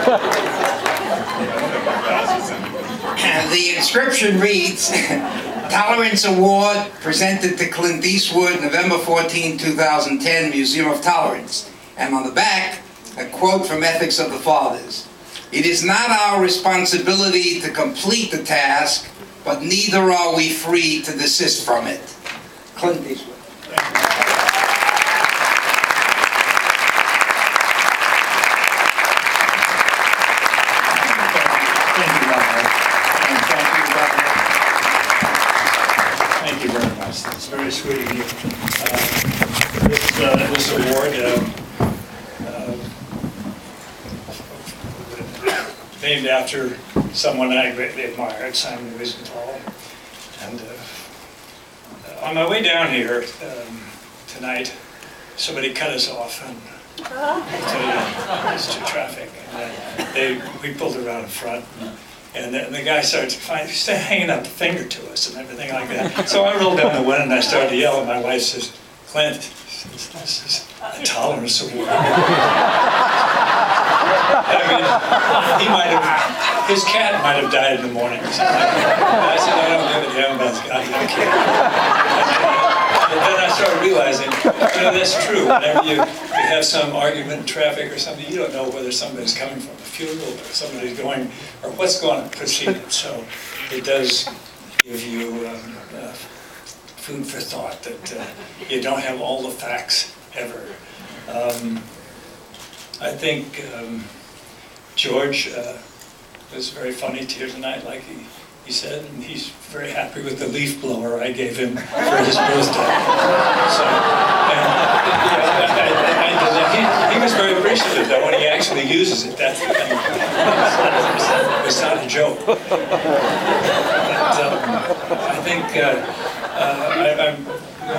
The inscription reads, Tolerance Award presented to Clint Eastwood, November 14, 2010, Museum of Tolerance. And on the back, a quote from Ethics of the Fathers. It is not our responsibility to complete the task, but neither are we free to desist from it. Clint Eastwood. Thank you very much. That's very sweet of you. This award named after someone I greatly admired, Simon Wiesenthal. And on my way down here tonight, somebody cut us off to traffic. And we pulled around in front. And the guy started hanging up a finger to us and everything like that. So I rolled down the window and I started to yell, and my wife says, Clint, this is a tolerance award. I mean, his cat might have died in the morning or something like that. And I said, I don't give a damn about I don't care. And then I started realizing, that's true. Whenever you have some argument in traffic or something, you don't know whether somebody's coming from a funeral or somebody's going, or what's going to precede it. So it does give you food for thought that you don't have all the facts ever. I think George was very funny here tonight, like he said, and he's very happy with the leaf blower I gave him for his birthday. So, he was very appreciative though when he actually uses it. That's the thing. It's not a joke. But, I think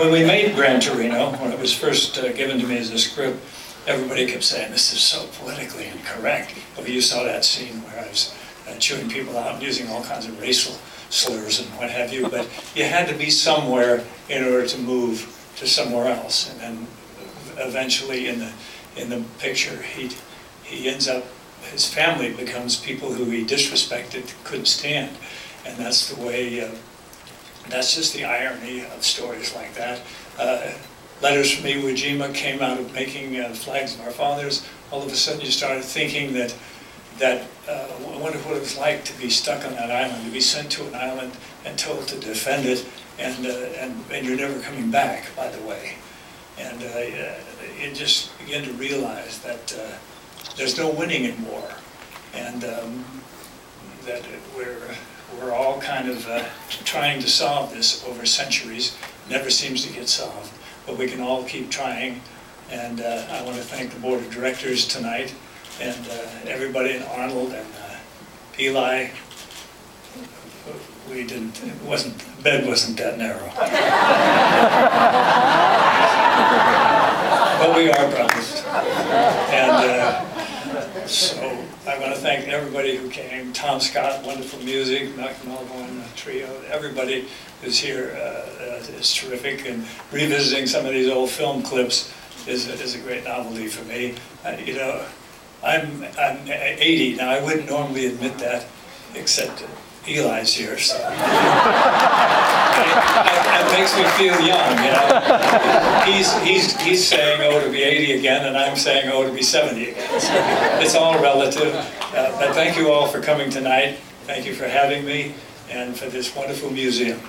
when we made Gran Torino, when it was first given to me as a script, everybody kept saying, this is so politically incorrect. Well, you saw that scene where I was chewing people out and using all kinds of racial slurs and what have you, but you had to be somewhere in order to move to somewhere else. And then eventually in the picture, he ends up, his family becomes people who he disrespected, couldn't stand. And that's the way, that's just the irony of stories like that. Letters from Iwo Jima came out of making Flags of Our Fathers. All of a sudden you started thinking that I wonder what it was like to be stuck on that island, to be sent to an island and told to defend it, and you're never coming back, by the way. And you just begin to realize that there's no winning in war, and that we're all kind of trying to solve this over centuries. Never seems to get solved, but we can all keep trying. And I want to thank the board of directors tonight, and everybody in Arnold and Eli. Bed wasn't that narrow. But we are brothers. And so I want to thank everybody who came. Tom Scott, wonderful music, Malcolm Melbourne, trio, everybody who's here is terrific. And revisiting some of these old film clips is a great novelty for me. I'm 80 now. I wouldn't normally admit that, except Eli's here, so it makes me feel young, He's saying, oh, to be 80 again, and I'm saying, oh, to be 70 again. So it's all relative. But thank you all for coming tonight. Thank you for having me, and for this wonderful museum.